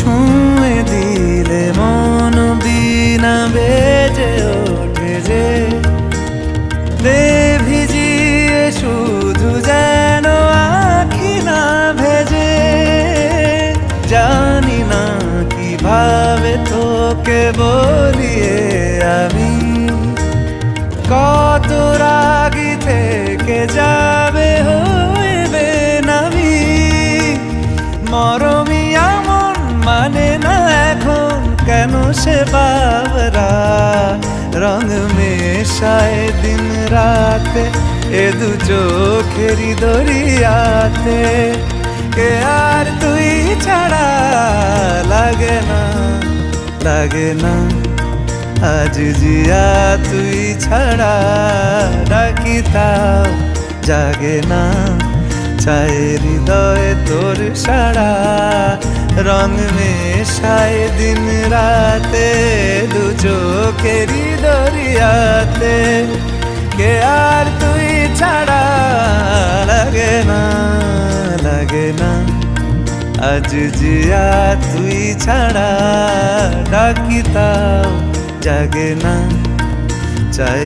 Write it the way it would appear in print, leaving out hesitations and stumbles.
ছুঁয়ে দিলে মন বিনা বেজে ওঠে যে দে ভিজিয়ে শুধু যেন আখি না ভেজে। জানি না কিভাবে তোকে বলিয়ে আমি কত রাগি থেকে যাবে হইবে নামি। মরমি এমন মানে না এখন কেন সে বাবরা রং মেশায় দিন রাতে এ দু চোখেরি দরিয়াতে। কে আর তুই ছাড়া লাগে না লাগে না আজ জিয়া তুই ছাড়া ডাকি তাও জাগে না। চায় হৃদয় তোর সারা রং মেশায় দিন রাতে দু চোখেরি দরিয়াতে। কে আর তুই ছাড়া লাগে না লাগে না আজ জিয়া তুই ছাড়া ডাকি তাও জাগে না। চাই